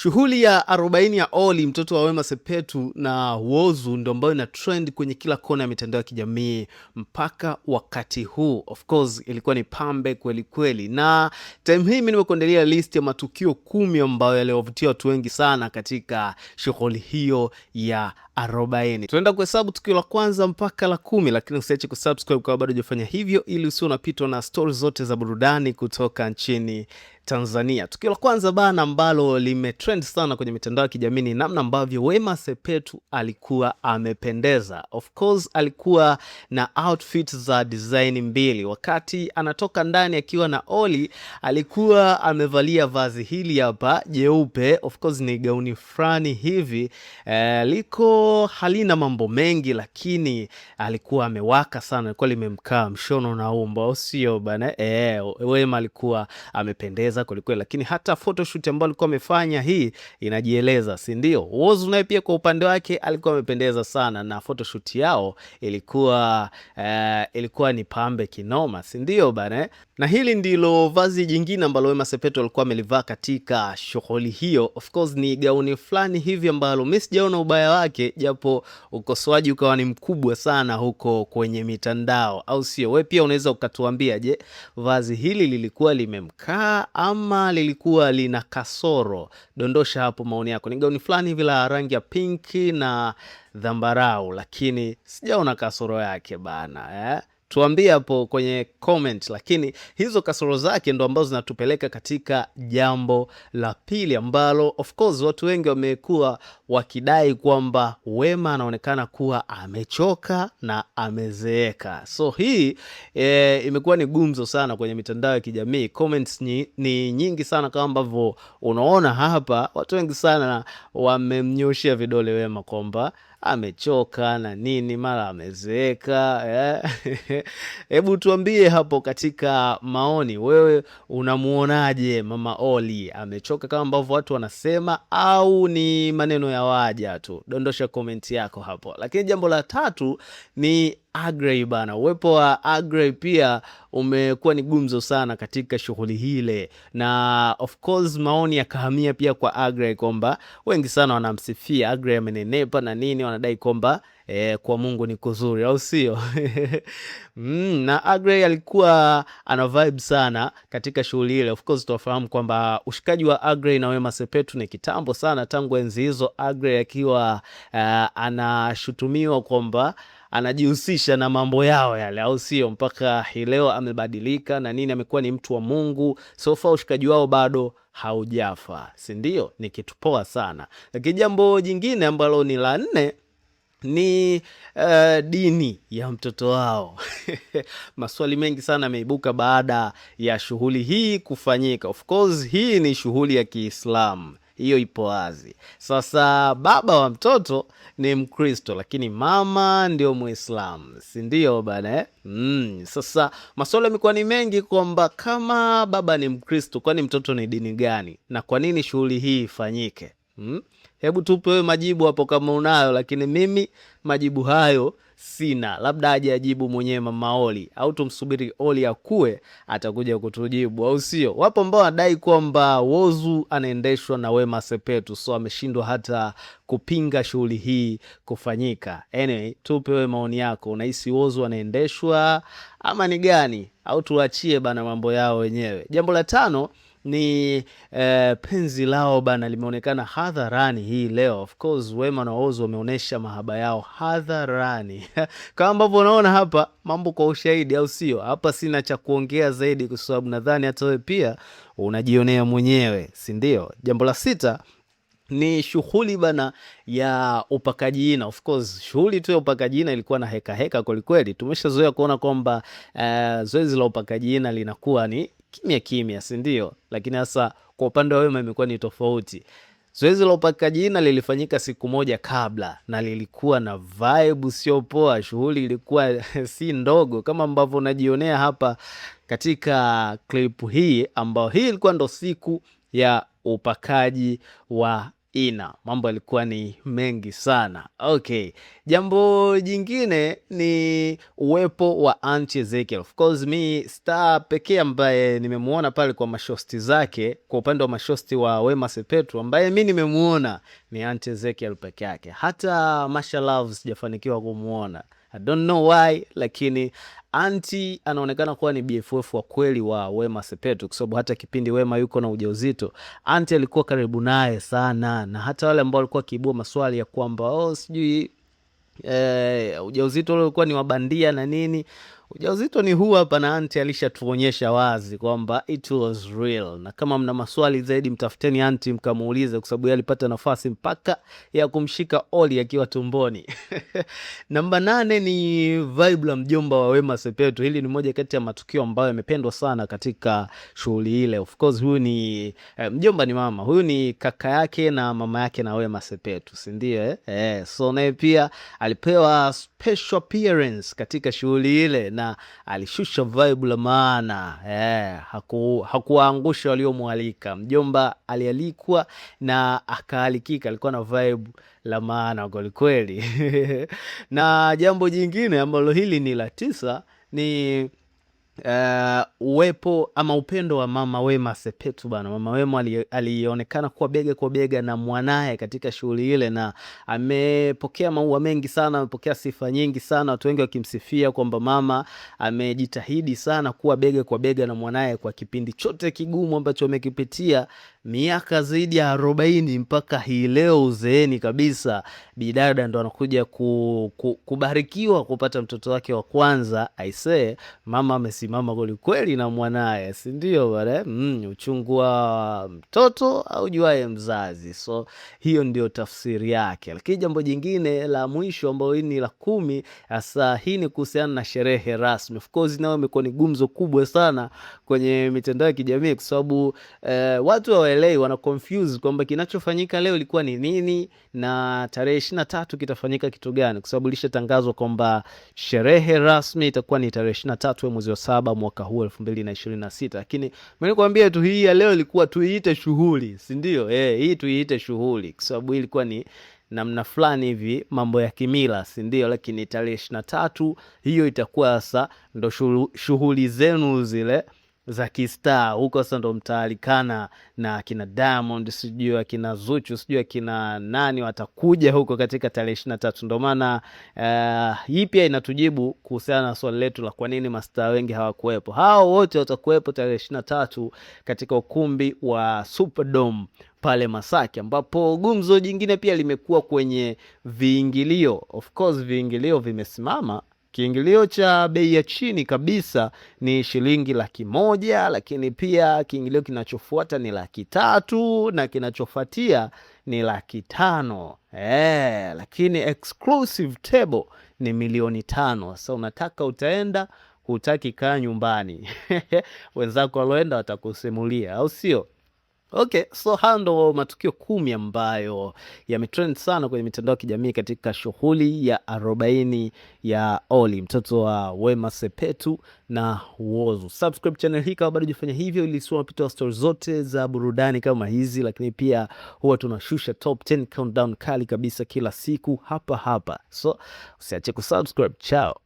Shughuli ya 40 ya Olly mtoto wa Wema Sepetu na Whozu ndio ambayo ina trend kwenye kila kona ya mitandao ya kijamii mpaka wakati huu. Of course ilikuwa ni pambe kweli kweli, na time hii mimi nimekuandalia list ya matukio 10 ambayo yaliwavutia watu wengi sana katika shughuli hiyo ya 40. Tunaenda kuhesabu tukio la kwanza mpaka la 10, lakini usiache kusubscribe kama bado hujafanya hivyo, ili usiwe unapitwa na stories zote za burudani kutoka nchini Tanzania. Tukio la kwanza bana ambalo limetrend sana kwenye mitandao ya kijamii ni namna ambavyo Wema Sepetu alikuwa amependeza. Of course alikuwa na outfit za design mbili. Wakati anatoka ndani akiwa na Olly, alikuwa amevalia vazi hili hapa jeupe. Of course ni gauni fulani hivi, liko halina mambo mengi, lakini alikuwa amewaka sana, alikuwa limemkaa mshono na umbo, au sio bana? Wema alikuwa amependeza kweli, lakini hata photoshoot ambayo alikuwa amefanya hii inajieleza, si ndio? Whozu naye pia kwa upande wake alikuwa amependeza sana, na photoshoot yao ilikuwa ni pambe kinoma, si ndio bana? Na hili ndilo vazi jingine ambalo Wema Sepetu alikuwa amelivaa katika shughuli hiyo. Of course ni gauni fulani hivi ambalo mimi sijaona ubaya wake, japo ukosoaji ukawa ni mkubwa sana huko kwenye mitandao, au sio? Wewe pia unaweza ukatuambia, je, vazi hili lilikuwa limemkaa ama lilikuwa lina kasoro? Dondosha hapo maoni yako. Ni gauni fulani hivi la rangi ya pinki na dhambarau, lakini sijaona kasoro yake bana, Tuambie hapo kwenye comment, lakini hizo kasoro zake ndo ambazo zinatupeleka katika jambo la pili ambalo of course watu wengi wamekuwa wakidai kwamba Wema anaonekana kuwa amechoka na amezeeka. So hii imekuwa ni gumzo sana kwenye mitandao ya kijamii. Comments ni nyingi sana, kama ambavyo unaona hapa. Watu wengi sana wamemnyoshia vidole Wema kwamba amechoka na nini, mara amezeeka. Hebu tuambie hapo katika maoni, wewe unamuonaje mama Olly? Amechoka kama ambavyo watu wanasema au ni maneno ya waja tu? Dondosha komenti yako hapo. Lakini jambo la tatu ni Agrey bana. Uwepo wa Agrey pia umekuwa ni gumzo sana katika shughuli hile, na of course maoni yakahamia pia kwa Agrey kwamba wengi sana wanamsifia Agrey, amenenepa na nini, wanadai kwamba kwa Mungu ni kuzuri, au sio? Na Agrey alikuwa ana vibe sana katika shughuli ile. Of course tunafahamu kwamba ushikaji wa Agrey na Wema Sepetu ni kitambo sana, tangu enzi hizo, Agrey akiwa anashutumiwa kwamba anajihusisha na mambo yao yale, au sio? Mpaka hii leo amebadilika na nini, amekuwa ni mtu wa Mungu. So far ushikaji wao bado haujafa, si ndio? Ni kitu poa sana. Lakini jambo jingine ambalo ni la 4 ni dini ya mtoto wao. Maswali mengi sana yameibuka baada ya shughuli hii kufanyika. Of course hii ni shughuli ya Kiislamu, hiyo ipo wazi. Sasa baba wa mtoto ni Mkristo, lakini mama ndio Muislamu, si ndio bana? Sasa maswali yamekuwa ni mengi kwamba kama baba ni Mkristo, kwani mtoto ni dini gani, na kwa nini shughuli hii ifanyike? Hebu tupe majibu hapo kama unayo, lakini mimi majibu hayo sina. Labda aje ajibu mwenyewe mama Olly, au tumsubiri Olly akue atakuja kutujibu, au sio? Wapo ambao wanadai kwamba Whozu anaendeshwa na Wema Sepetu, so ameshindwa hata kupinga shughuli hii kufanyika. Anyway, tupe wewe maoni yako. Unahisi Whozu anaendeshwa ama ni gani, au tuachie bana mambo yao wenyewe? Jambo la 5 ni penzi lao bana limeonekana hadharani hii leo. Of course Wema na Whozu wameonesha mahaba yao hadharani. Kama ambavyo unaona hapa, mambo kwa ushahidi, au sio? Hapa sina cha kuongea zaidi, kwa sababu nadhani hata wewe pia unajionea mwenyewe, si ndio? Jambo la 6 ni shughuli bana ya upakaji jina. Of course shughuli tu ya upakaji jina ilikuwa na heka kweli. Tumeshazoea kuona kwamba zoezi la upakaji jina linakuwa ni kimya, si ndio? Lakini sasa kwa upande wa Wema imekuwa ni tofauti. Zoezi la upakaji jina lilifanyika siku moja kabla, na lilikuwa na vibe sio poa. Shughuli ilikuwa si ndogo, kama ambavyo unajionea hapa katika clip hii, ambao hii ilikuwa ndo siku ya upakaji wa Mambo yalikuwa ni mengi sana. Okay, jambo jingine ni uwepo wa Auntie Ezekiel. Of course mi star pekee ambaye nimemuona pale kwa mashosti zake, kwa upande wa mashosti wa Wema Sepetu ambaye mi nimemuona ni Auntie Ezekiel peke yake. Hata Masha Love sijafanikiwa kumuona. I don't know why, lakini Auntie anaonekana kuwa ni BFF wa kweli wa Wema Sepetu, kwa sababu hata kipindi Wema yuko na ujauzito Auntie alikuwa karibu naye sana, na hata wale ambao walikuwa kiibua maswali ya kwamba sijui ujauzito ule ulikuwa ni wabandia na nini, ujauzito ni huu hapa, na Auntie alishatuonyesha wazi kwamba it was real. Na kama mna maswali zaidi mtafuteni Auntie mkamuulize, kwa sababu yeye alipata nafasi mpaka ya kumshika Oli akiwa tumboni. Namba 8 ni vibe la mjomba wa Wema Sepetu. Hili ni moja kati ya matukio ambayo yamependwa sana katika shughuli ile. Of course huyu ni mjomba ni mama, huyu ni kaka yake na mama yake na Wema Sepetu, si ndio? So naye pia alipewa special appearance katika shughuli ile na alishusha vibe la maana. Hakuwaangusha waliomwalika. Mjomba alialikwa na akaalikika, alikuwa na vibe la maana kweli kweli. Na jambo jingine ambalo hili ni la 9 ni uwepo ama upendo wa mama Wema Sepetu bana. Mama Wema alionekana kuwa bega kwa bega na mwanae katika shughuli ile, na amepokea maua mengi sana, amepokea sifa nyingi sana, watu wengi wakimsifia kwamba mama amejitahidi sana kuwa bega kwa bega na mwanae kwa kipindi chote kigumu ambacho amekipitia, miaka zaidi ya 40 mpaka hii leo uzeeni kabisa. Bidada ndo anakuja kubarikiwa kupata mtoto wake wa kwanza. Aisee, mama amesimama kweli na mwanae, si ndio bale? Uchungu wa mtoto au juaye mzazi. So hiyo ndio tafsiri yake. Lakini jambo jingine la mwisho ambao ni la 10, hasa hii ni kuhusiana na sherehe rasmi. Of course nao imekuwa ni gumzo kubwa sana kwenye mitandao ya kijamii, kwa sababu watu hawaelewi, wana confuse kwamba kinachofanyika leo ilikuwa ni nini na tarehe 23 kitafanyika kitu gani, kwa sababu ilishatangazwa kwamba sherehe rasmi itakuwa ni tarehe 23 mwezi wa 7 mwaka huu 2026. Lakini mimi nikwambia tu hii ya leo ilikuwa tuiite shughuli, si ndio? Hii tuiite shughuli kwa sababu ilikuwa ni namna fulani hivi mambo ya kimila, si ndio? Lakini tarehe 23 hiyo itakuwa sasa ndo shughuli zenu zile za kistaa huko. Sasa ndo mtaalikana na kina Diamond, sijui kina Zuchu, sijui kina nani watakuja huko katika tarehe 23. Ndo maana hii pia inatujibu kuhusiana na swali letu la kwa nini mastaa wengi hawakuwepo. Hao wote watakuwepo tarehe 23 katika ukumbi wa Superdome pale Masaki, ambapo gumzo jingine pia limekuwa kwenye viingilio. Of course viingilio vimesimama. Kiingilio cha bei ya chini kabisa ni shilingi 100,000, lakini pia kiingilio kinachofuata ni 300,000 na kinachofuatia ni 500,000. Lakini exclusive table ni 500,000. Sasa unataka utaenda, hutaki kaa nyumbani. Wenzako walioenda watakusimulia, au sio? Okay, so ndo matukio 10 ambayo yametrend sana kwenye mitandao ya kijamii katika shughuli ya 40 ya Oli, mtoto wa Wema Sepetu na Whozu. Subscribe channel hii kama bado hujafanya hivyo, ili usiwe unapitwa stories zote za burudani kama hizi. Lakini pia huwa tunashusha top 10 countdown kali kabisa kila siku hapa. So usiache kusubscribe. Ciao.